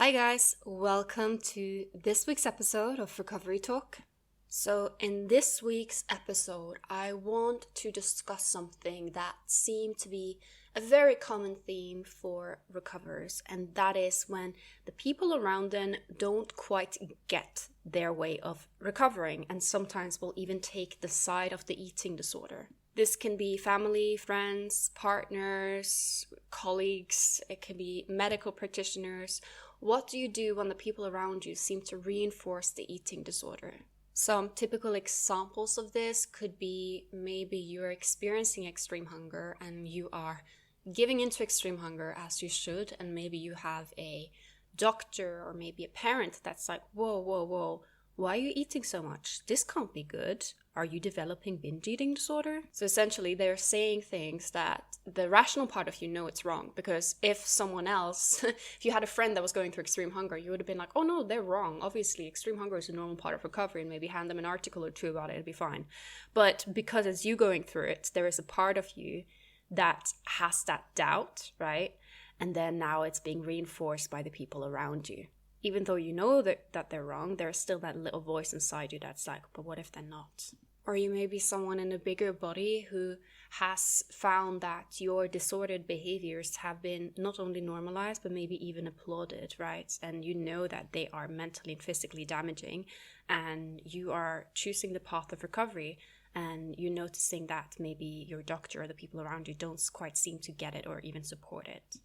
Hi guys, welcome to this week's episode of Recovery Talk. So in this week's episode, I want to discuss something that seemed to be a very common theme for recoverers, and that is when the people around them don't quite get their way of recovering and sometimes will even take the side of the eating disorder. This can be family, friends, partners, colleagues, it can be medical practitioners. What do you do when the people around you seem to reinforce the eating disorder? Some typical examples of this could be maybe you're experiencing extreme hunger and you are giving into extreme hunger as you should, and maybe you have a doctor or maybe a parent that's like, whoa, why are you eating so much? This can't be good. Are you developing binge eating disorder? So essentially they're saying things that the rational part of you know it's wrong, because if someone else, if you had a friend that was going through extreme hunger, you would have been like, oh no, they're wrong. Obviously extreme hunger is a normal part of recovery, and maybe hand them an article or two about it, it'll be fine. But because it's you going through it, there is a part of you that has that doubt, right? And then now it's being reinforced by the people around you. Even though you know that they're wrong, there's still that little voice inside you that's like, but what if they're not? Or you may be someone in a bigger body who has found that your disordered behaviors have been not only normalized, but maybe even applauded, right? And you know that they are mentally and physically damaging, and you are choosing the path of recovery, and you're noticing that maybe your doctor or the people around you don't quite seem to get it or even support it.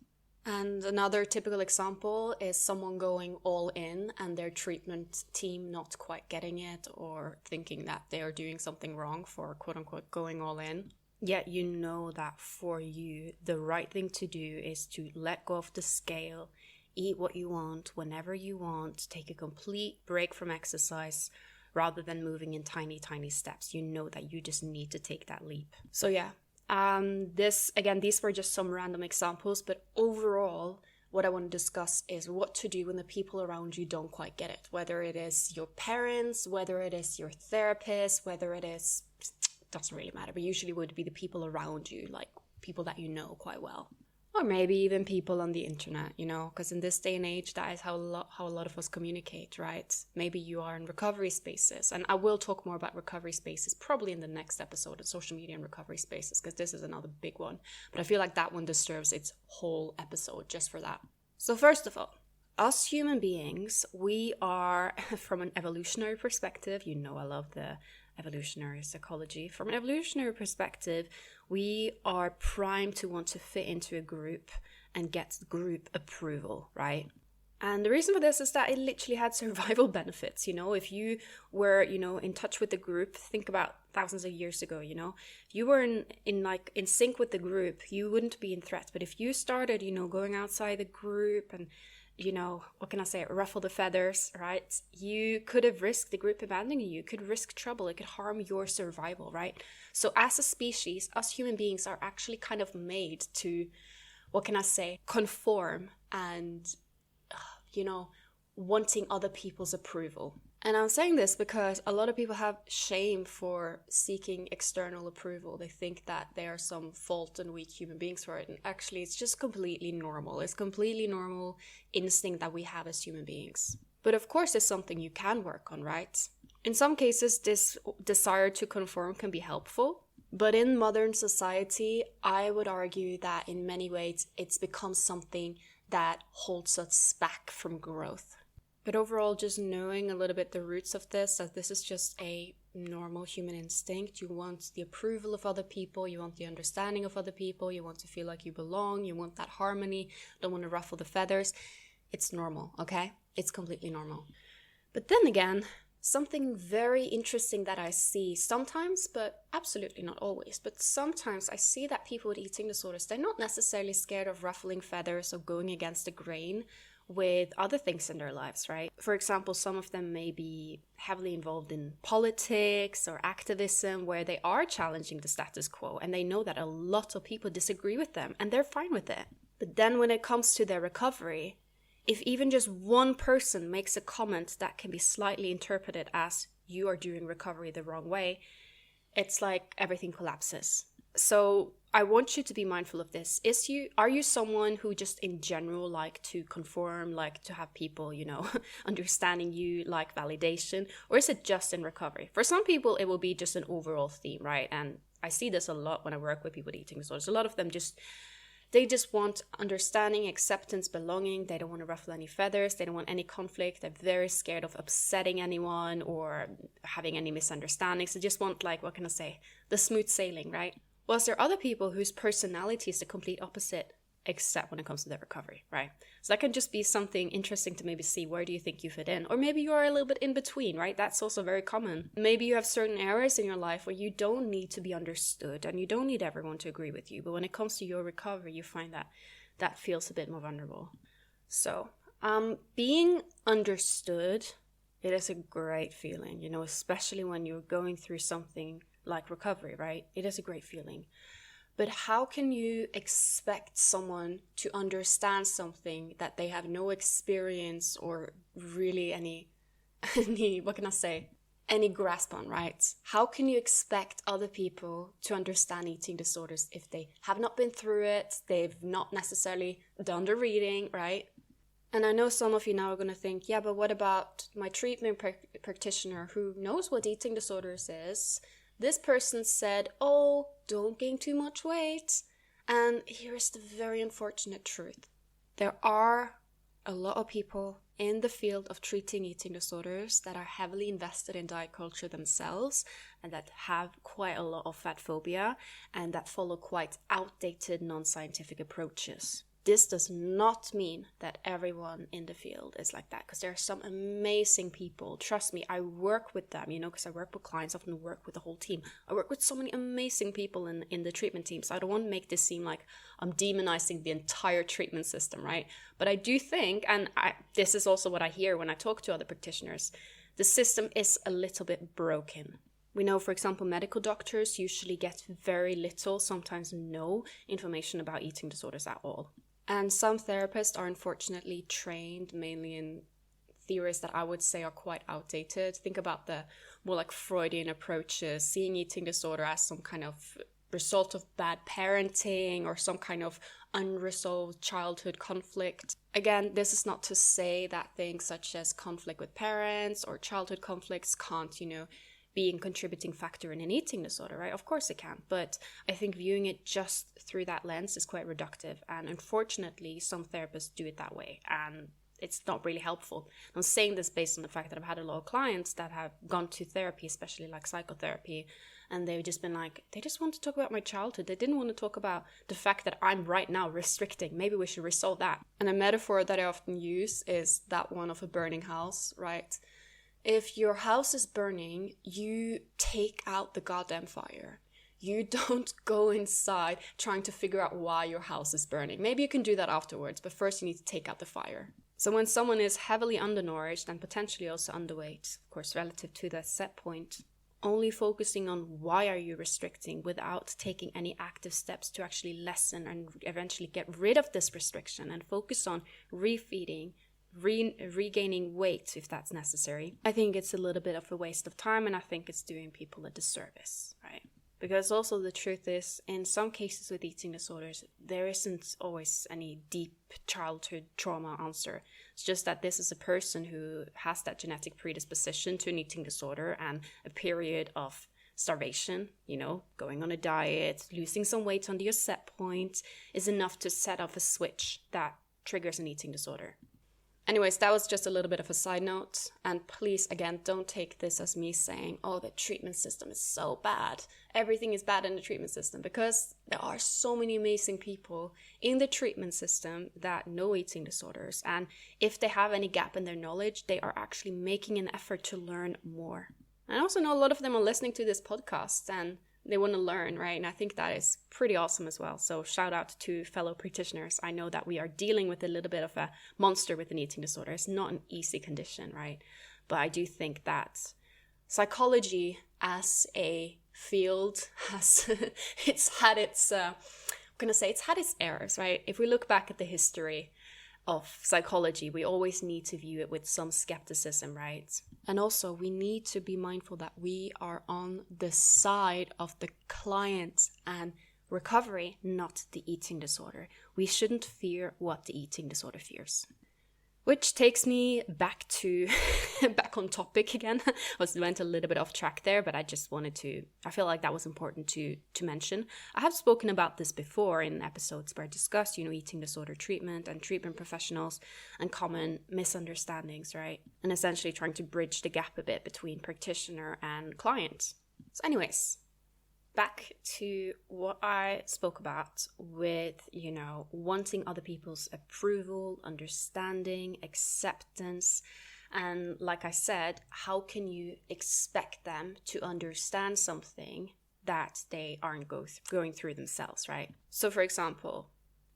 And another typical example is someone going all in and their treatment team not quite getting it, or thinking that they are doing something wrong for quote unquote going all in. Yet you know that for you, the right thing to do is to let go of the scale, eat what you want, whenever you want, take a complete break from exercise, rather than moving in tiny steps. You know that you just need to take that leap. So yeah. These were just some random examples, but overall, what I want to discuss is what to do when the people around you don't quite get it. Whether it is your parents, whether it is your therapist, whether it is, doesn't really matter, but usually would be the people around you, like people that you know quite well. Or maybe even people on the internet, because in this day and age, that is how a lot of us communicate, right? Maybe you are in recovery spaces, and I will talk more about recovery spaces probably in the next episode of social media and recovery spaces, because this is another big one. But I feel like that one deserves its whole episode just for that. So first of all, us human beings, we are, from an evolutionary perspective, I love the evolutionary psychology. From an evolutionary perspective, we are primed to want to fit into a group and get group approval, right? And the reason for this is that it literally had survival benefits. If you were, in touch with the group, think about thousands of years ago, if you were in sync with the group, you wouldn't be in threat. But if you started, going outside the group and ruffle the feathers, right? You could have risked the group abandoning you. You could risk trouble. It could harm your survival, right? So as a species, us human beings are actually kind of made to, conform and, wanting other people's approval. And I'm saying this because a lot of people have shame for seeking external approval. They think that they are some fault and weak human beings for it. And actually, it's just completely normal. It's completely normal instinct that we have as human beings. But of course, it's something you can work on, right? In some cases, this desire to conform can be helpful. But in modern society, I would argue that in many ways, it's become something that holds us back from growth. But overall, just knowing a little bit the roots of this, that this is just a normal human instinct. You want the approval of other people, you want the understanding of other people, you want to feel like you belong, you want that harmony, don't want to ruffle the feathers. It's normal, okay? It's completely normal. But then again, something very interesting that I see sometimes, but absolutely not always, but sometimes I see that people with eating disorders, they're not necessarily scared of ruffling feathers or going against the grain with other things in their lives, right? For example, some of them may be heavily involved in politics or activism where they are challenging the status quo, and they know that a lot of people disagree with them and they're fine with it. But then when it comes to their recovery, if even just one person makes a comment that can be slightly interpreted as you are doing recovery the wrong way, it's like everything collapses. So I want you to be mindful of this. Are you someone who just in general like to conform, like to have people, understanding you, like validation, or is it just in recovery? For some people, it will be just an overall theme, right? And I see this a lot when I work with people with eating disorders. A lot of them they just want understanding, acceptance, belonging. They don't want to ruffle any feathers. They don't want any conflict. They're very scared of upsetting anyone or having any misunderstandings. They just want, like, what can I say, the smooth sailing, right? Whilst there are other people whose personality is the complete opposite, except when it comes to their recovery, right? So that can just be something interesting to maybe see, where do you think you fit in? Or maybe you are a little bit in between, right? That's also very common. Maybe you have certain areas in your life where you don't need to be understood and you don't need everyone to agree with you. But when it comes to your recovery, you find that feels a bit more vulnerable. So being understood, it is a great feeling, especially when you're going through something like recovery, right? It is a great feeling. But how can you expect someone to understand something that they have no experience or really any what can I say, any grasp on, right? How can you expect other people to understand eating disorders if they have not been through it, they've not necessarily done the reading, right? And I know some of you now are going to think, yeah, but what about my treatment practitioner who knows what eating disorders is? This person said, oh, don't gain too much weight. And here's the very unfortunate truth. There are a lot of people in the field of treating eating disorders that are heavily invested in diet culture themselves and that have quite a lot of fat phobia and that follow quite outdated non-scientific approaches. This does not mean that everyone in the field is like that, because there are some amazing people. Trust me, I work with them, because I work with clients, I often work with the whole team. I work with so many amazing people in the treatment team, so I don't want to make this seem like I'm demonizing the entire treatment system, right? But I do think, and this is also what I hear when I talk to other practitioners, the system is a little bit broken. We know, for example, medical doctors usually get very little, sometimes no, information about eating disorders at all. And some therapists are unfortunately trained mainly in theories that I would say are quite outdated. Think about the more like Freudian approaches, seeing eating disorder as some kind of result of bad parenting or some kind of unresolved childhood conflict. Again, this is not to say that things such as conflict with parents or childhood conflicts can't, be a contributing factor in an eating disorder, right? Of course it can, but I think viewing it just through that lens is quite reductive, and unfortunately some therapists do it that way, and it's not really helpful. I'm saying this based on the fact that I've had a lot of clients that have gone to therapy, especially like psychotherapy, and they've just been like, they just want to talk about my childhood. They didn't want to talk about the fact that I'm right now restricting. Maybe we should resolve that. And a metaphor that I often use is that one of a burning house, right? If your house is burning, you take out the goddamn fire. You don't go inside trying to figure out why your house is burning. Maybe you can do that afterwards, but first you need to take out the fire. So when someone is heavily undernourished and potentially also underweight, of course, relative to that set point, only focusing on why are you restricting without taking any active steps to actually lessen and eventually get rid of this restriction and focus on refeeding, regaining weight if that's necessary, I think it's a little bit of a waste of time, and I think it's doing people a disservice, right? Because also the truth is, in some cases with eating disorders, there isn't always any deep childhood trauma answer. It's just that this is a person who has that genetic predisposition to an eating disorder, and a period of starvation, going on a diet, losing some weight under your set point is enough to set off a switch that triggers an eating disorder. Anyways, that was just a little bit of a side note. And please, again, don't take this as me saying, oh, the treatment system is so bad. Everything is bad in the treatment system, because there are so many amazing people in the treatment system that know eating disorders. And if they have any gap in their knowledge, they are actually making an effort to learn more. I also know a lot of them are listening to this podcast and they want to learn, right? And I think that is pretty awesome as well. So shout out to fellow practitioners. I know that we are dealing with a little bit of a monster with an eating disorder. It's not an easy condition, right? But I do think that psychology as a field has it's had its errors, right? If we look back at the history of psychology, we always need to view it with some skepticism, right? And also we need to be mindful that we are on the side of the client and recovery, not the eating disorder. We shouldn't fear what the eating disorder fears. Which takes me back to, back on topic again. Went a little bit off track there, but I feel like that was important to mention. I have spoken about this before in episodes where I discussed, eating disorder treatment and treatment professionals and common misunderstandings, right? And essentially trying to bridge the gap a bit between practitioner and client. So anyways, back to what I spoke about with, wanting other people's approval, understanding, acceptance. And like I said, how can you expect them to understand something that they aren't going through themselves, right? So for example,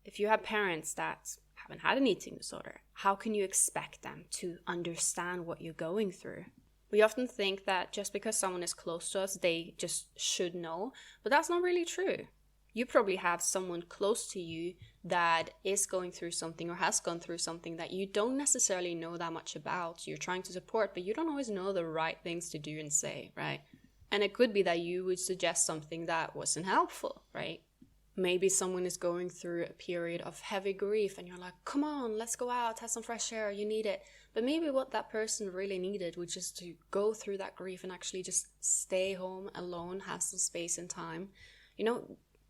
if you have parents that haven't had an eating disorder, how can you expect them to understand what you're going through? We often think that just because someone is close to us, they just should know, but that's not really true. You probably have someone close to you that is going through something or has gone through something that you don't necessarily know that much about. You're trying to support, but you don't always know the right things to do and say, right? And it could be that you would suggest something that wasn't helpful, right? Maybe someone is going through a period of heavy grief and you're like, come on, let's go out, have some fresh air, you need it. But maybe what that person really needed was just to go through that grief and actually just stay home alone, have some space and time.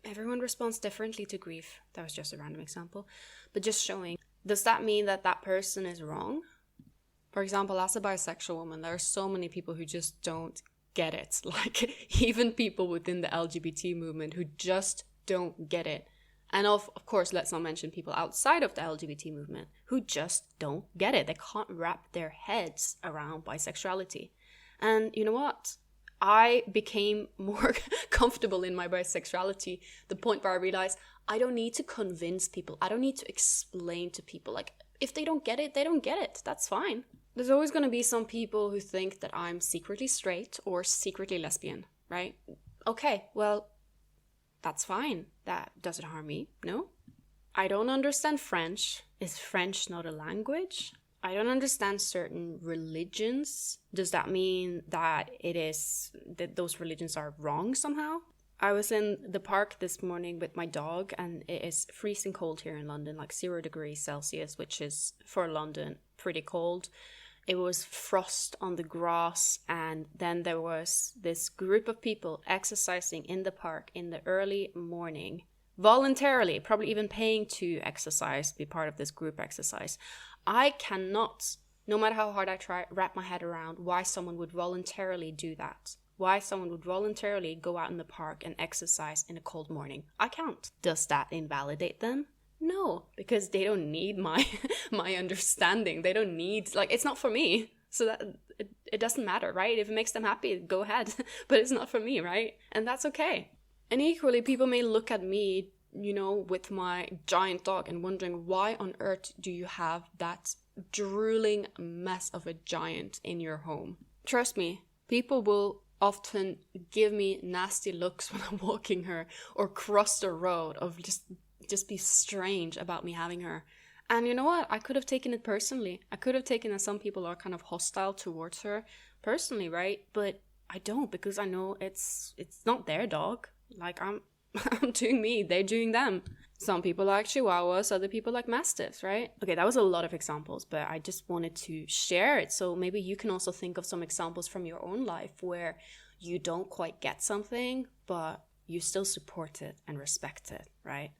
Everyone responds differently to grief. That was just a random example. But just showing, does that mean that that person is wrong? For example, as a bisexual woman, there are so many people who just don't get it. Like even people within the LGBT movement who just don't get it. And of course, let's not mention people outside of the LGBT movement who just don't get it. They can't wrap their heads around bisexuality. And you know what? I became more comfortable in my bisexuality, the point where I realized I don't need to convince people. I don't need to explain to people. Like, if they don't get it, they don't get it. That's fine. There's always going to be some people who think that I'm secretly straight or secretly lesbian, right? Okay, well, that's fine. That doesn't harm me, no? I don't understand French. Is French not a language? I don't understand certain religions. Does that mean that that those religions are wrong somehow? I was in the park this morning with my dog and it is freezing cold here in London, like 0 degrees Celsius, which is for London pretty cold. It was frost on the grass, and then there was this group of people exercising in the park in the early morning, voluntarily, probably even paying to exercise, be part of this group exercise. I cannot, no matter how hard I try, wrap my head around why someone would voluntarily do that. Why someone would voluntarily go out in the park and exercise in a cold morning. I can't. Does that invalidate them? No, because they don't need my understanding. They don't need, it's not for me. So that it doesn't matter, right? If it makes them happy, go ahead. But it's not for me, right? And that's okay. And equally, people may look at me, with my giant dog and wondering, why on earth do you have that drooling mess of a giant in your home? Trust me, people will often give me nasty looks when I'm walking her or cross the road of just be strange about me having her. And you know what? I could have taken it personally. I could have taken that some people are kind of hostile towards her personally, right? But I don't, because I know it's not their dog. Like I'm doing me, they're doing them. Some people like Chihuahuas, other people like Mastiffs, right? Okay, that was a lot of examples, but I just wanted to share it. So maybe you can also think of some examples from your own life where you don't quite get something, but you still support it and respect it, right?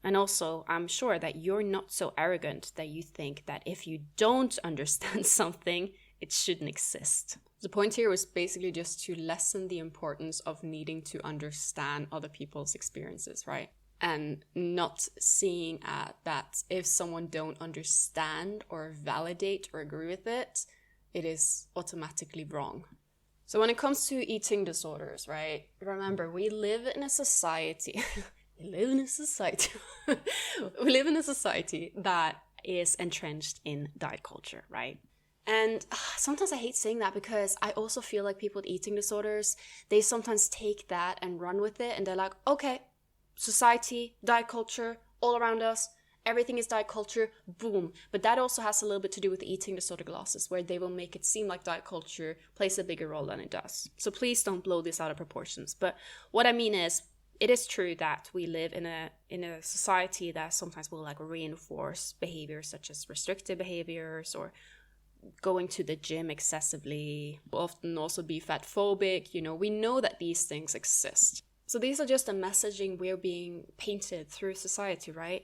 And also, I'm sure that you're not so arrogant that you think that if you don't understand something, it shouldn't exist. The point here was basically just to lessen the importance of needing to understand other people's experiences, right? And not seeing that if someone don't understand or validate or agree with it, it is automatically wrong. So when it comes to eating disorders, right? Remember, we live in a society... We live in a society that is entrenched in diet culture, right? And sometimes I hate saying that because I also feel like people with eating disorders, they sometimes take that and run with it. And they're like, okay, society, diet culture, all around us, everything is diet culture, boom. But that also has a little bit to do with the eating disorder glasses, where they will make it seem like diet culture plays a bigger role than it does. So please don't blow this out of proportions. But what I mean is, It is true that we live in a society that sometimes will like reinforce behaviors such as restrictive behaviors or going to the gym excessively, often also be fat phobic. We know that these things exist. So these are just the messaging we're being painted through society, right?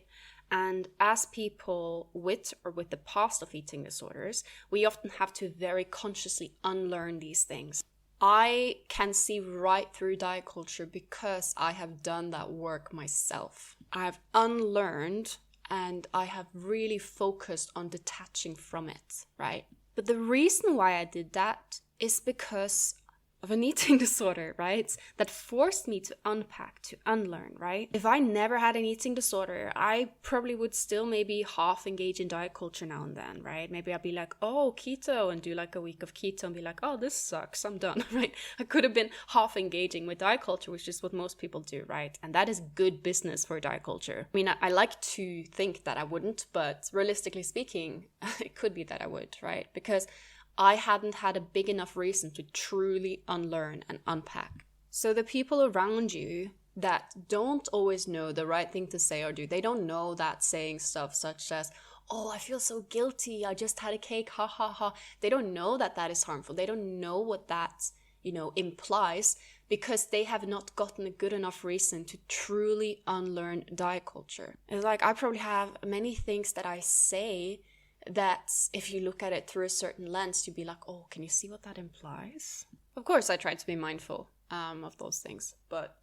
And as people with or with the past of eating disorders, we often have to very consciously unlearn these things. I can see right through diet culture because I have done that work myself. I've unlearned and I have really focused on detaching from it, right? But the reason why I did that is because of an eating disorder, right? That forced me to unpack, to unlearn, right? If I never had an eating disorder, I probably would still maybe half engage in diet culture now and then, right? Maybe I'd be like, oh, keto, and do like a week of keto and be like, oh, this sucks, I'm done, right? I could have been half engaging with diet culture, which is what most people do, right? And that is good business for diet culture. I mean, I like to think that I wouldn't, but realistically speaking, it could be that I would, right? Because I hadn't had a big enough reason to truly unlearn and unpack. So the people around you that don't always know the right thing to say or do, they don't know that saying stuff such as, oh, I feel so guilty, I just had a cake, ha ha ha. They don't know that that is harmful. They don't know what that, implies, because they have not gotten a good enough reason to truly unlearn diet culture. It's like I probably have many things that I say that if you look at it through a certain lens, you'd be like, oh, can you see what that implies? Of course, I try to be mindful of those things, but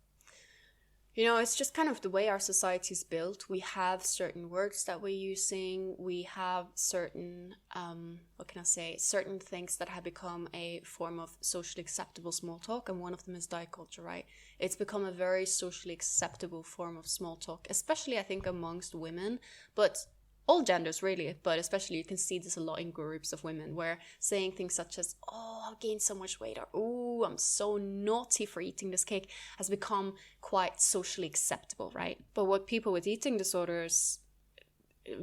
it's just kind of the way our society is built. We have certain words that we're using. We have certain, certain things that have become a form of socially acceptable small talk, and one of them is diet culture, right? It's become a very socially acceptable form of small talk, especially I think amongst women, but all genders really, but especially you can see this a lot in groups of women where saying things such as, oh, I've gained so much weight, or oh, I'm so naughty for eating this cake has become quite socially acceptable, right? But what people with eating disorders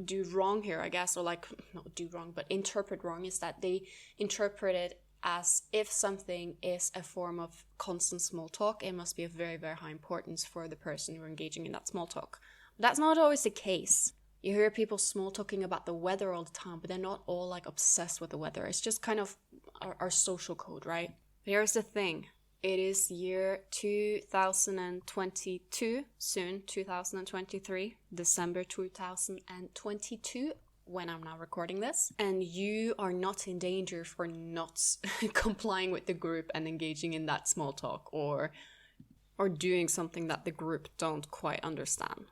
do wrong here, I guess, or like, not do wrong, but interpret wrong, is that they interpret it as if something is a form of constant small talk, it must be of very, very high importance for the person who are engaging in that small talk. That's not always the case. You hear people small talking about the weather all the time, but they're not all like obsessed with the weather. It's just kind of our social code, right? Here's the thing. It is year 2022, soon 2023, December 2022, when I'm now recording this. And you are not in danger for not complying with the group and engaging in that small talk or doing something that the group don't quite understand.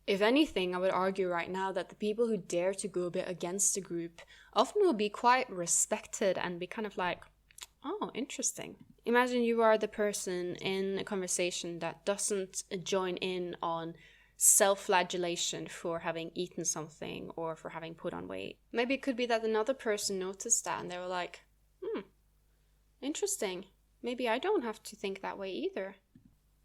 If anything, I would argue right now that the people who dare to go a bit against the group often will be quite respected and be kind of like, oh, interesting. Imagine you are the person in a conversation that doesn't join in on self-flagellation for having eaten something or for having put on weight. Maybe it could be that another person noticed that and they were like, interesting. Maybe I don't have to think that way either.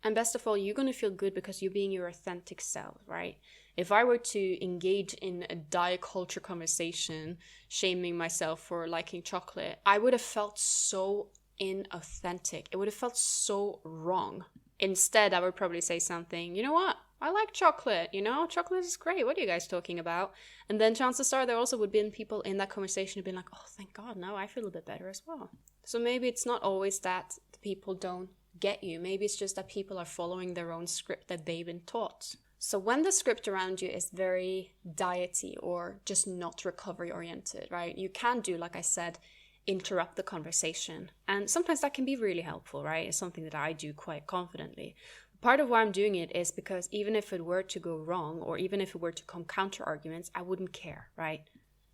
And best of all, you're going to feel good because you're being your authentic self, right? If I were to engage in a diet culture conversation, shaming myself for liking chocolate, I would have felt so inauthentic. It would have felt so wrong. Instead, I would probably say something, you know what? I like chocolate, chocolate is great. What are you guys talking about? And then chances are there also would be people in that conversation who'd be like, oh, thank God, now I feel a bit better as well. So maybe it's not always that the people don't get you. Maybe it's just that people are following their own script that they've been taught. So when the script around you is very diety or just not recovery oriented, right? You can do, like I said, interrupt the conversation. And sometimes that can be really helpful, right? It's something that I do quite confidently. Part of why I'm doing it is because even if it were to go wrong, or even if it were to come counter arguments, I wouldn't care, right?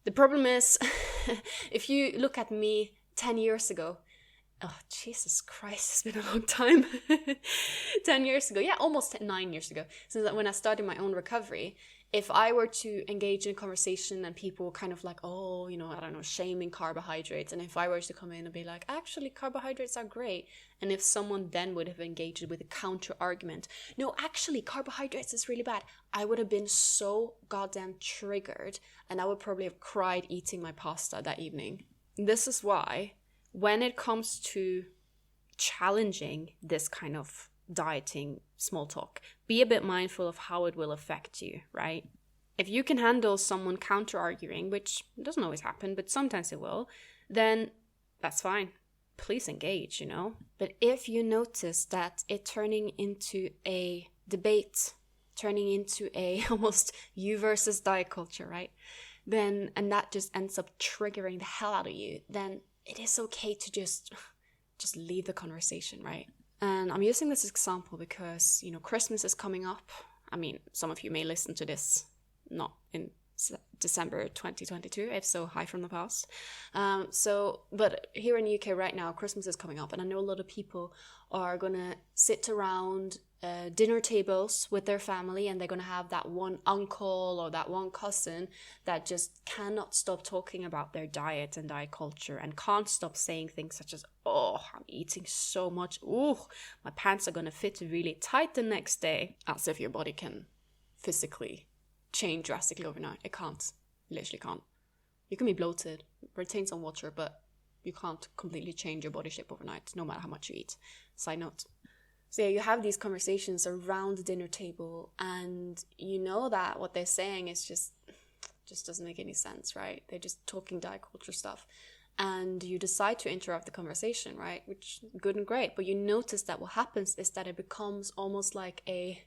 The problem is, if you look at me 10 years ago, oh, Jesus Christ, it's been a long time. 10 years ago, yeah, almost 9 years ago, since when I started my own recovery. If I were to engage in a conversation and people were kind of like, oh, I don't know, shaming carbohydrates. And if I were to come in and be like, actually, carbohydrates are great. And if someone then would have engaged with a counter argument, no, actually, carbohydrates is really bad. I would have been so goddamn triggered. And I would probably have cried eating my pasta that evening. This is why when it comes to challenging this kind of dieting small talk. Be a bit mindful of how it will affect you, right? If you can handle someone counter-arguing, which doesn't always happen, but sometimes it will, then that's fine. Please engage, But if you notice that it turning into a debate, turning into a almost you versus diet culture, right? And that just ends up triggering the hell out of you, then it is okay to just leave the conversation, right? And I'm using this example because, Christmas is coming up. I mean, some of you may listen to this not in December 2022, if so, hi from the past. But here in the UK right now, Christmas is coming up, and I know a lot of people are gonna sit around dinner tables with their family, and they're gonna have that one uncle or that one cousin that just cannot stop talking about their diet and diet culture, and can't stop saying things such as, oh, I'm eating so much, oh, my pants are gonna fit really tight the next day, as if your body can physically change drastically overnight. It can't. It literally can't. You can be bloated, retain some water, but you can't completely change your body shape overnight, no matter how much you eat. Side note. So yeah, you have these conversations around the dinner table, and you know that what they're saying is just doesn't make any sense, right? They're just talking diet culture stuff. And you decide to interrupt the conversation, right? Which good and great. But you notice that what happens is that it becomes almost like a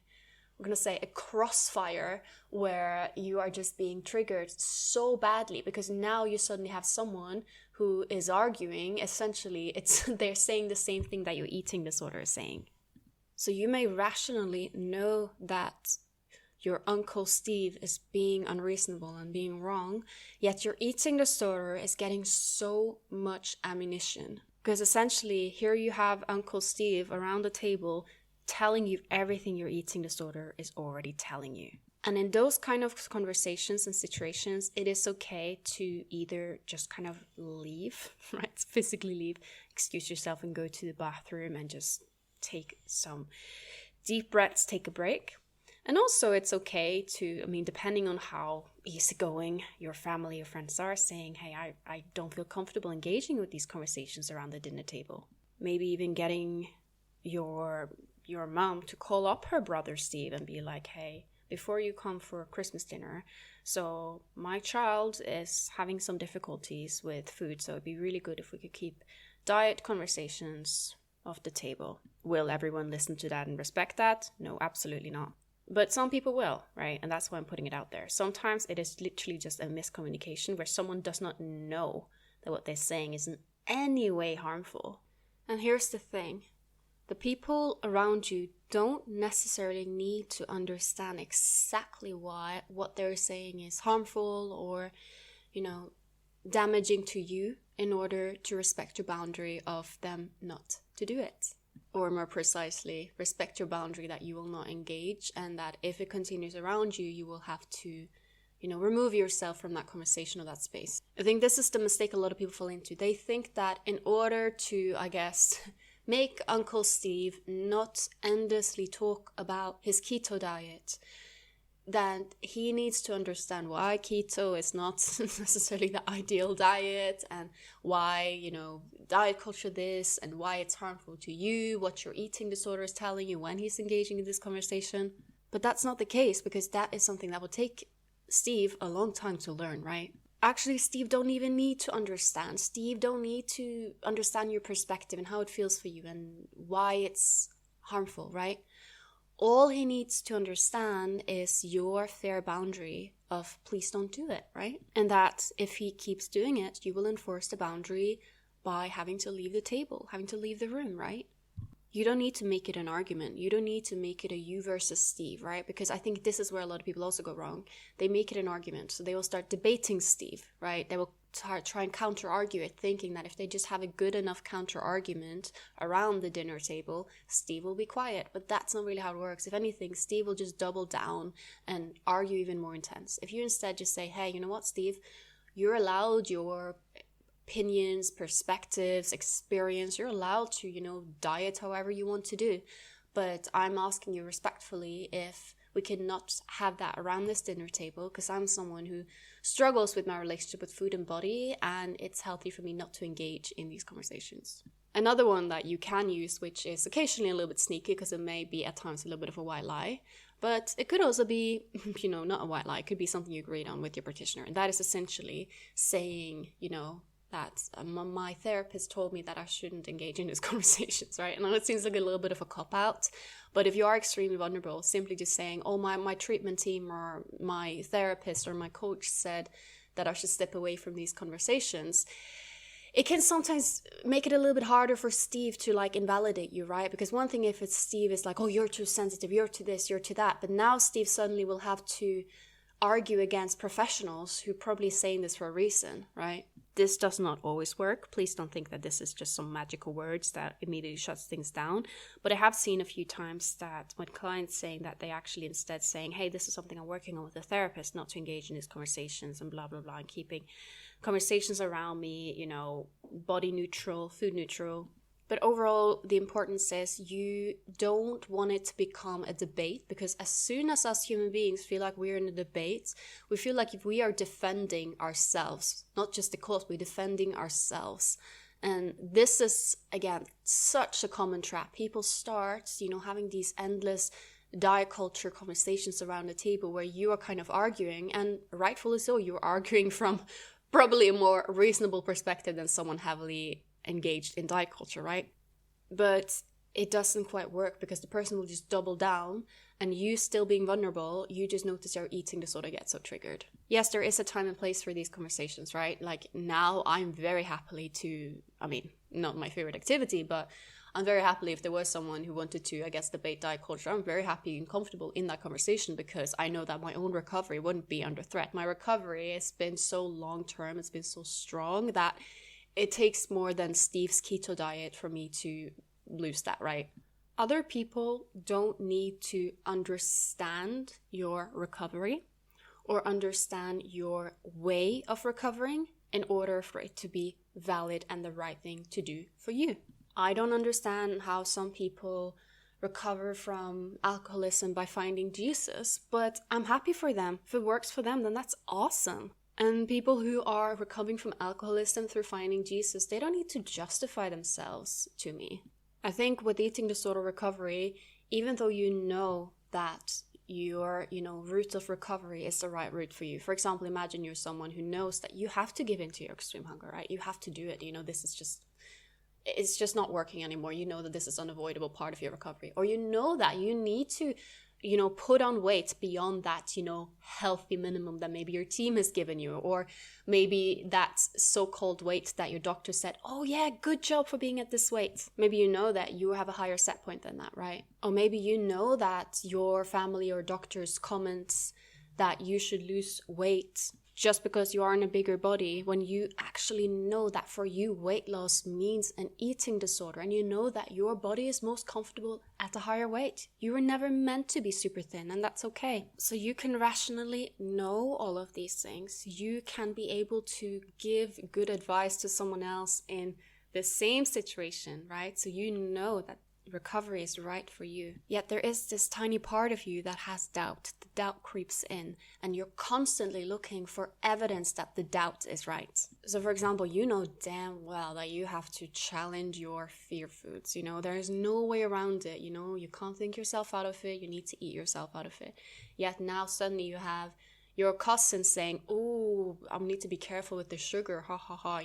crossfire where you are just being triggered so badly, because now you suddenly have someone who is arguing. Essentially, they're saying the same thing that your eating disorder is saying. So you may rationally know that your Uncle Steve is being unreasonable and being wrong, yet your eating disorder is getting so much ammunition. Because essentially, here you have Uncle Steve around the table telling you everything your eating disorder is already telling you. And in those kind of conversations and situations, it is okay to either just kind of leave, right? Physically leave, excuse yourself and go to the bathroom and just take some deep breaths, take a break. And also it's okay to, depending on how easygoing your family or friends are, saying, hey, I don't feel comfortable engaging with these conversations around the dinner table. Maybe even getting your mom to call up her brother Steve and be like, hey, before you come for Christmas dinner, so my child is having some difficulties with food, so it'd be really good if we could keep diet conversations off the table. Will everyone listen to that and respect that? No, absolutely not. But some people will, right? And that's why I'm putting it out there. Sometimes it is literally just a miscommunication where someone does not know that what they're saying is in any way harmful. And here's the thing. The people around you don't necessarily need to understand exactly why what they're saying is harmful or, damaging to you in order to respect your boundary of them not to do it. Or more precisely, respect your boundary that you will not engage, and that if it continues around you, you will have to, remove yourself from that conversation or that space. I think this is the mistake a lot of people fall into. They think that in order to, make Uncle Steve not endlessly talk about his keto diet, that he needs to understand why keto is not necessarily the ideal diet, and why, diet culture this, and why it's harmful to you, what your eating disorder is telling you when he's engaging in this conversation. But that's not the case, because that is something that will take Steve a long time to learn, right? Actually, Steve don't even need to understand. Steve don't need to understand your perspective and how it feels for you and why it's harmful, right? All he needs to understand is your fair boundary of please don't do it, right? And that if he keeps doing it, you will enforce the boundary by having to leave the table, having to leave the room, right? You don't need to make it an argument. You don't need to make it a you versus Steve, right? Because I think this is where a lot of people also go wrong. They make it an argument. So they will start debating Steve, right? They will try and counter-argue it, thinking that if they just have a good enough counter-argument around the dinner table, Steve will be quiet. But that's not really how it works. If anything, Steve will just double down and argue even more intense. If you instead just say, hey, you know what, Steve? You're allowed your opinions, perspectives, experience. You're allowed to, diet however you want to do. But I'm asking you respectfully if we cannot have that around this dinner table, because I'm someone who struggles with my relationship with food and body, and it's healthy for me not to engage in these conversations. Another one that you can use, which is occasionally a little bit sneaky because it may be at times a little bit of a white lie, but it could also be, not a white lie. It could be something you agreed on with your practitioner. And that is essentially saying, that my therapist told me that I shouldn't engage in these conversations, right? And I know it seems like a little bit of a cop-out, but if you are extremely vulnerable, simply just saying, oh, my treatment team or my therapist or my coach said that I should step away from these conversations, it can sometimes make it a little bit harder for Steve to invalidate you, right? Because one thing if it's Steve is oh, you're too sensitive, you're to this, you're to that. But now Steve suddenly will have to argue against professionals who probably saying this for a reason, right? This does not always work. Please don't think that this is just some magical words that immediately shuts things down. But I have seen a few times that when clients saying that, they actually instead saying, hey, this is something I'm working on with a therapist, not to engage in these conversations and blah, blah, blah, and keeping conversations around me, body neutral, food neutral. But overall, the importance is you don't want it to become a debate, because as soon as us human beings feel like we're in a debate, we feel like if we are defending ourselves, not just the cause, we're defending ourselves. And this is, again, such a common trap. People start, having these endless diet culture conversations around the table where you are kind of arguing, and rightfully so, you're arguing from probably a more reasonable perspective than someone heavily engaged in diet culture, right? But it doesn't quite work, because the person will just double down, and you still being vulnerable, you just notice your eating disorder gets so triggered. Yes, there is a time and place for these conversations, right? Now I'm very happily to, not my favorite activity, but I'm very happily if there was someone who wanted to, debate diet culture, I'm very happy and comfortable in that conversation, because I know that my own recovery wouldn't be under threat. My recovery has been so long-term, it's been so strong that it takes more than Steve's keto diet for me to lose that, right? Other people don't need to understand your recovery or understand your way of recovering in order for it to be valid and the right thing to do for you. I don't understand how some people recover from alcoholism by finding Jesus, but I'm happy for them. If it works for them, then that's awesome. And people who are recovering from alcoholism through finding Jesus, they don't need to justify themselves to me. I think with eating disorder recovery, even though you know that your route of recovery is the right route for you. For example, imagine you're someone who knows that you have to give in to your extreme hunger, right? You have to do it. This is it's just not working anymore. You know that this is an unavoidable part of your recovery. Or you know that you need to put on weight beyond that, healthy minimum that maybe your team has given you, or maybe that so-called weight that your doctor said, oh yeah, good job for being at this weight. Maybe you know that you have a higher set point than that, right? Or maybe you know that your family or doctor's comments that you should lose weight just because you are in a bigger body, when you actually know that for you, weight loss means an eating disorder, and you know that your body is most comfortable at a higher weight. You were never meant to be super thin, and that's okay. So you can rationally know all of these things. You can be able to give good advice to someone else in the same situation, right? So you know that recovery is right for you. Yet there is this tiny part of you that has doubt. The doubt creeps in, and you're constantly looking for evidence that the doubt is right. So for example, you know damn well that you have to challenge your fear foods. There is no way around it. You can't think yourself out of it. You need to eat yourself out of it. Yet now suddenly you have your cousin saying, oh, I need to be careful with the sugar, ha ha ha,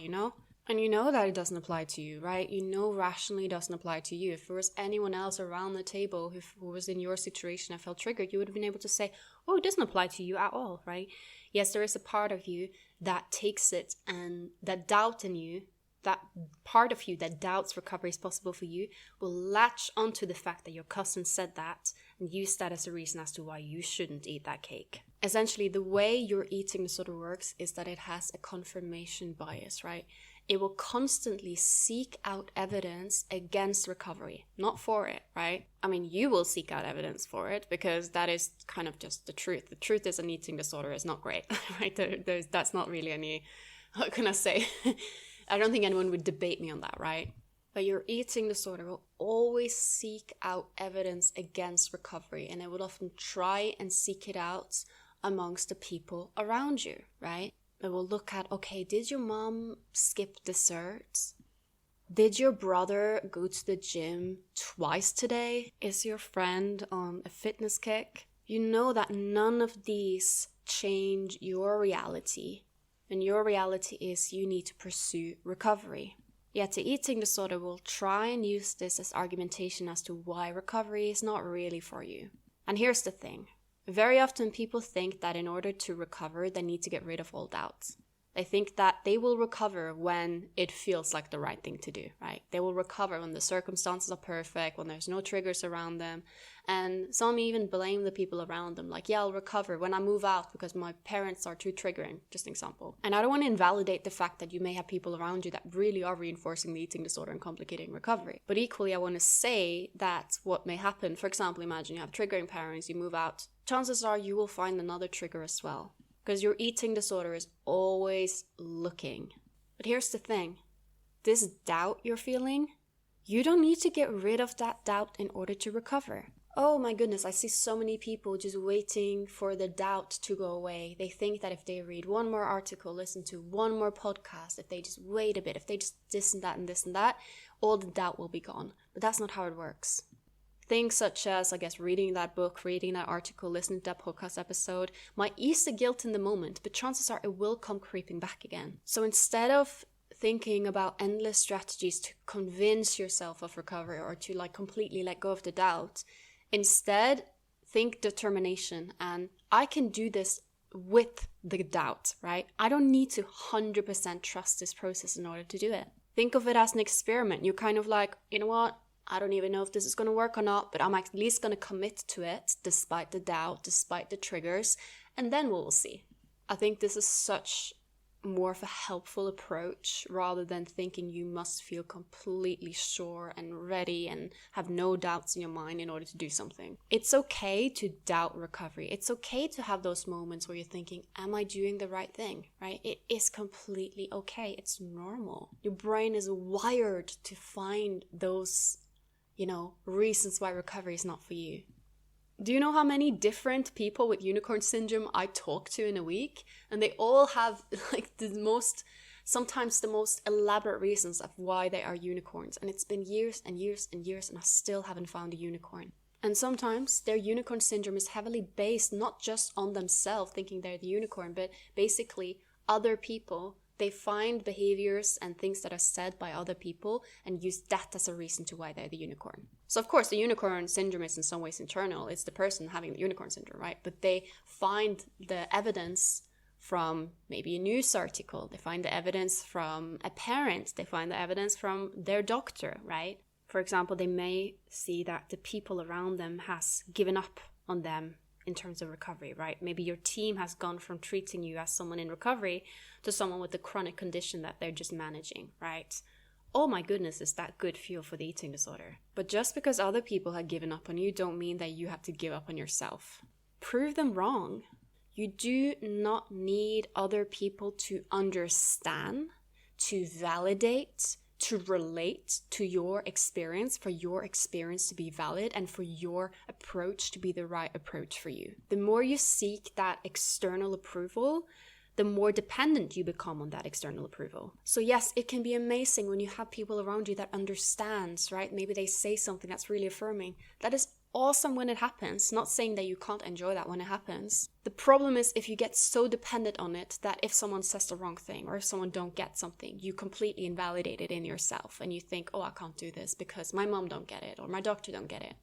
And you know that it doesn't apply to you, right? You know rationally it doesn't apply to you. If there was anyone else around the table who was in your situation and felt triggered, you would have been able to say, oh, it doesn't apply to you at all, right? Yes, there is a part of you that takes it, and that doubt in you, that part of you that doubts recovery is possible for you, will latch onto the fact that your cousin said that and use that as a reason as to why you shouldn't eat that cake. Essentially, the way your eating disorder works is that it has a confirmation bias, right? It will constantly seek out evidence against recovery, not for it, right? You will seek out evidence for it because that is kind of just the truth. The truth is an eating disorder is not great, right? That's not really any, what can I say? I don't think anyone would debate me on that, right? But your eating disorder will always seek out evidence against recovery, and it will often try and seek it out amongst the people around you, right? It will look at, okay, did your mom skip desserts? Did your brother go to the gym twice today? Is your friend on a fitness kick? You know that none of these change your reality. And your reality is you need to pursue recovery. Yet the eating disorder will try and use this as argumentation as to why recovery is not really for you. And here's the thing. Very often people think that in order to recover, they need to get rid of all doubts. They think that they will recover when it feels like the right thing to do, right? They will recover when the circumstances are perfect, when there's no triggers around them. And some even blame the people around them, like, yeah, I'll recover when I move out because my parents are too triggering, just an example. And I don't want to invalidate the fact that you may have people around you that really are reinforcing the eating disorder and complicating recovery. But equally, I want to say that what may happen, for example, imagine you have triggering parents, you move out, chances are you will find another trigger as well. Because your eating disorder is always looking. But here's the thing. This doubt you're feeling, you don't need to get rid of that doubt in order to recover. Oh my goodness, I see so many people just waiting for the doubt to go away. They think that if they read one more article, listen to one more podcast, if they just wait a bit, if they just this and that, all the doubt will be gone. But that's not how it works. Things such as, I guess, reading that book, reading that article, listening to that podcast episode might ease the guilt in the moment, but chances are it will come creeping back again. So instead of thinking about endless strategies to convince yourself of recovery or to completely let go of the doubt, instead think determination. And I can do this with the doubt, right? I don't need to 100% trust this process in order to do it. Think of it as an experiment. You're kind of like, you know what? I don't even know if this is going to work or not, but I'm at least going to commit to it despite the doubt, despite the triggers, and then we'll see. I think this is such more of a helpful approach rather than thinking you must feel completely sure and ready and have no doubts in your mind in order to do something. It's okay to doubt recovery. It's okay to have those moments where you're thinking, am I doing the right thing, right? It is completely okay. It's normal. Your brain is wired to find those reasons why recovery is not for you. Do you know how many different people with unicorn syndrome I talk to in a week? And they all have sometimes the most elaborate reasons of why they are unicorns. And it's been years and years and years and I still haven't found a unicorn. And sometimes their unicorn syndrome is heavily based not just on themselves thinking they're the unicorn, but basically other people. They find behaviors and things that are said by other people and use that as a reason to why they're the unicorn. So of course the unicorn syndrome is in some ways internal. It's the person having the unicorn syndrome, right? But they find the evidence from maybe a news article. They find the evidence from a parent. They find the evidence from their doctor, right? For example, they may see that the people around them has given up on them in terms of recovery, right? Maybe your team has gone from treating you as someone in recovery to someone with a chronic condition that they're just managing, right? Oh my goodness, is that good fuel for the eating disorder? But just because other people have given up on you don't mean that you have to give up on yourself. Prove them wrong. You do not need other people to understand, to validate, to relate to your experience, for your experience to be valid and for your approach to be the right approach for you. The more you seek that external approval, the more dependent you become on that external approval. So yes, it can be amazing when you have people around you that understands, right? Maybe they say something that's really affirming. That is awesome when it happens. Not saying that you can't enjoy that when it happens. The problem is if you get so dependent on it that if someone says the wrong thing or if someone don't get something, you completely invalidate it in yourself and you think, oh, I can't do this because my mom don't get it or my doctor don't get it.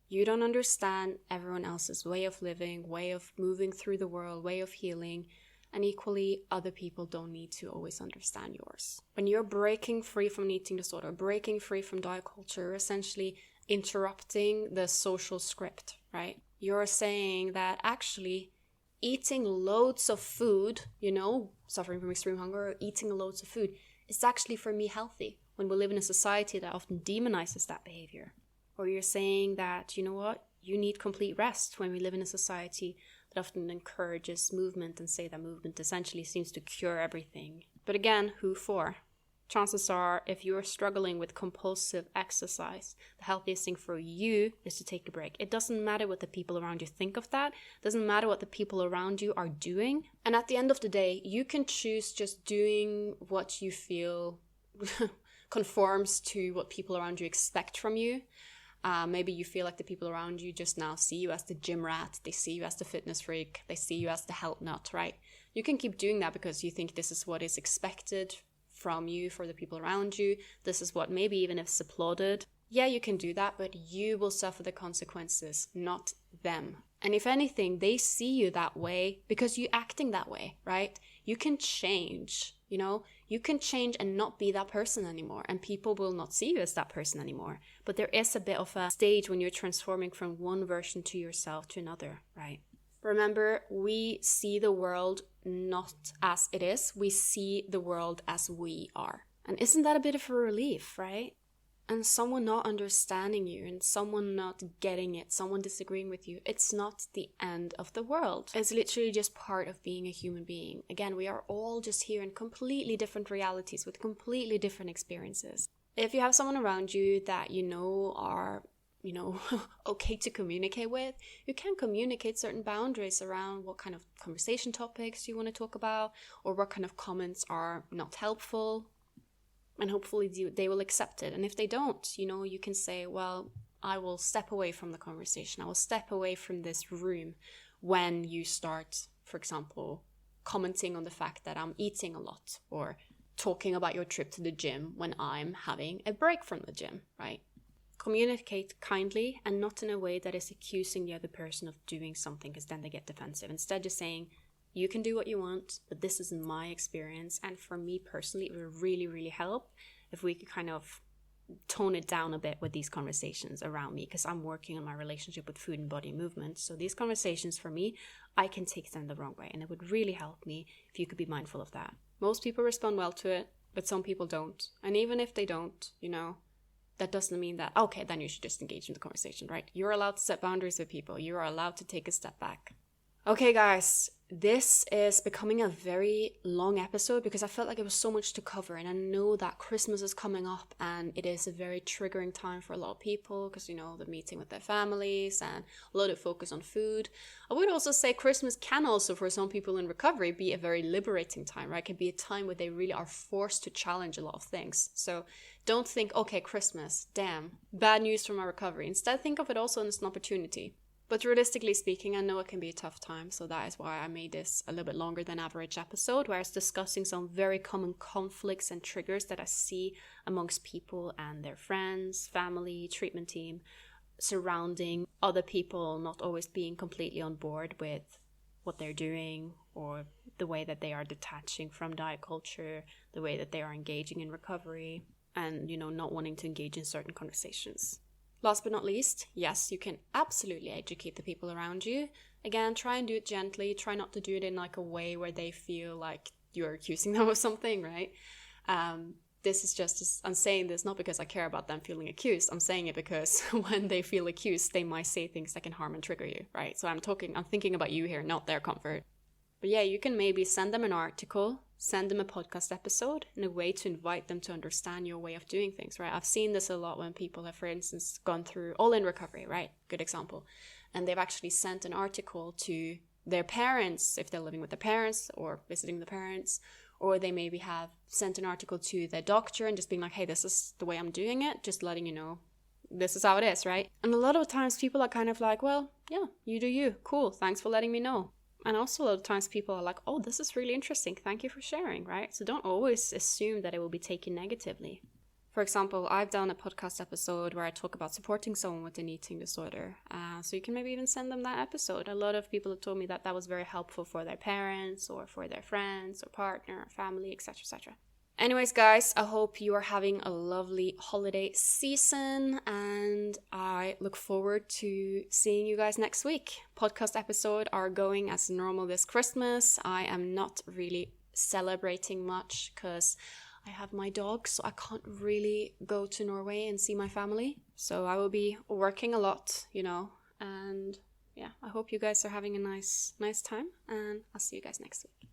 You don't understand everyone else's way of living, way of moving through the world, way of healing. And equally, other people don't need to always understand yours. When you're breaking free from an eating disorder, breaking free from diet culture, you're essentially interrupting the social script, right? You're saying that actually eating loads of food, suffering from extreme hunger or eating loads of food, is actually for me healthy when we live in a society that often demonizes that behavior. Or you're saying that, you know what, you need complete rest when we live in a society that often encourages movement and say that movement essentially seems to cure everything. But again, who for? Chances are, if you're struggling with compulsive exercise, the healthiest thing for you is to take a break. It doesn't matter what the people around you think of that. It doesn't matter what the people around you are doing. And at the end of the day, you can choose just doing what you feel conforms to what people around you expect from you. Maybe you feel like the people around you just now see you as the gym rat, they see you as the fitness freak, they see you as the health nut, right? You can keep doing that because you think this is what is expected from you for the people around you. This is what maybe even if it's applauded. Yeah, you can do that, but you will suffer the consequences, not them. And if anything, they see you that way because you're acting that way, right? You can change, you can change and not be that person anymore, and people will not see you as that person anymore. But there is a bit of a stage when you're transforming from one version to yourself to another, right? Remember, we see the world not as it is, we see the world as we are. And isn't that a bit of a relief, right? And someone not understanding you and someone not getting it, someone disagreeing with you, it's not the end of the world. It's literally just part of being a human being. Again, we are all just here in completely different realities with completely different experiences. If you have someone around you that are okay to communicate with, you can communicate certain boundaries around what kind of conversation topics you want to talk about or what kind of comments are not helpful. And hopefully they will accept it. And if they don't, you can say, well, I will step away from the conversation. I will step away from this room when you start, for example, commenting on the fact that I'm eating a lot or talking about your trip to the gym when I'm having a break from the gym, right? Communicate kindly and not in a way that is accusing the other person of doing something because then they get defensive. Instead, just saying, you can do what you want, but this is my experience. And for me personally, it would really, really help if we could kind of tone it down a bit with these conversations around me, because I'm working on my relationship with food and body movement. So these conversations for me, I can take them the wrong way. And it would really help me if you could be mindful of that. Most people respond well to it, but some people don't. And even if they don't, that doesn't mean that, okay, then you should just engage in the conversation, right? You're allowed to set boundaries with people. You are allowed to take a step back. Okay, guys, this is becoming a very long episode because I felt like it was so much to cover, and I know that Christmas is coming up and it is a very triggering time for a lot of people because, the meeting with their families and a lot of focus on food. I would also say Christmas can also, for some people in recovery, be a very liberating time, right? It can be a time where they really are forced to challenge a lot of things. So don't think, okay, Christmas, damn, bad news for my recovery. Instead, think of it also as an opportunity. But realistically speaking, I know it can be a tough time, so that is why I made this a little bit longer than average episode, where I was discussing some very common conflicts and triggers that I see amongst people and their friends, family, treatment team, surrounding other people not always being completely on board with what they're doing or the way that they are detaching from diet culture, the way that they are engaging in recovery, and, not wanting to engage in certain conversations. Last but not least, yes, you can absolutely educate the people around you. Again, try and do it gently. Try not to do it in like a way where they feel like you're accusing them of something, right? This is just, I'm saying this not because I care about them feeling accused. I'm saying it because when they feel accused, they might say things that can harm and trigger you, right? So I'm thinking about you here, not their comfort. But yeah, you can maybe send them an article, send them a podcast episode in a way to invite them to understand your way of doing things, right? I've seen this a lot when people have, for instance, gone through All In Recovery, right? Good example. And they've actually sent an article to their parents, if they're living with their parents or visiting the parents, or they maybe have sent an article to their doctor and just being like, hey, this is the way I'm doing it, just letting you know this is how it is, right? And a lot of times people are kind of like, well, yeah, you do you. Cool, thanks for letting me know. And also a lot of times people are like, oh, this is really interesting. Thank you for sharing, right? So don't always assume that it will be taken negatively. For example, I've done a podcast episode where I talk about supporting someone with an eating disorder. So you can maybe even send them that episode. A lot of people have told me that that was very helpful for their parents or for their friends or partner or family, etc., etc. Anyways, guys, I hope you are having a lovely holiday season, and I look forward to seeing you guys next week. Podcast episodes are going as normal this Christmas. I am not really celebrating much because I have my dog, so I can't really go to Norway and see my family. So I will be working a lot, and yeah, I hope you guys are having a nice time, and I'll see you guys next week.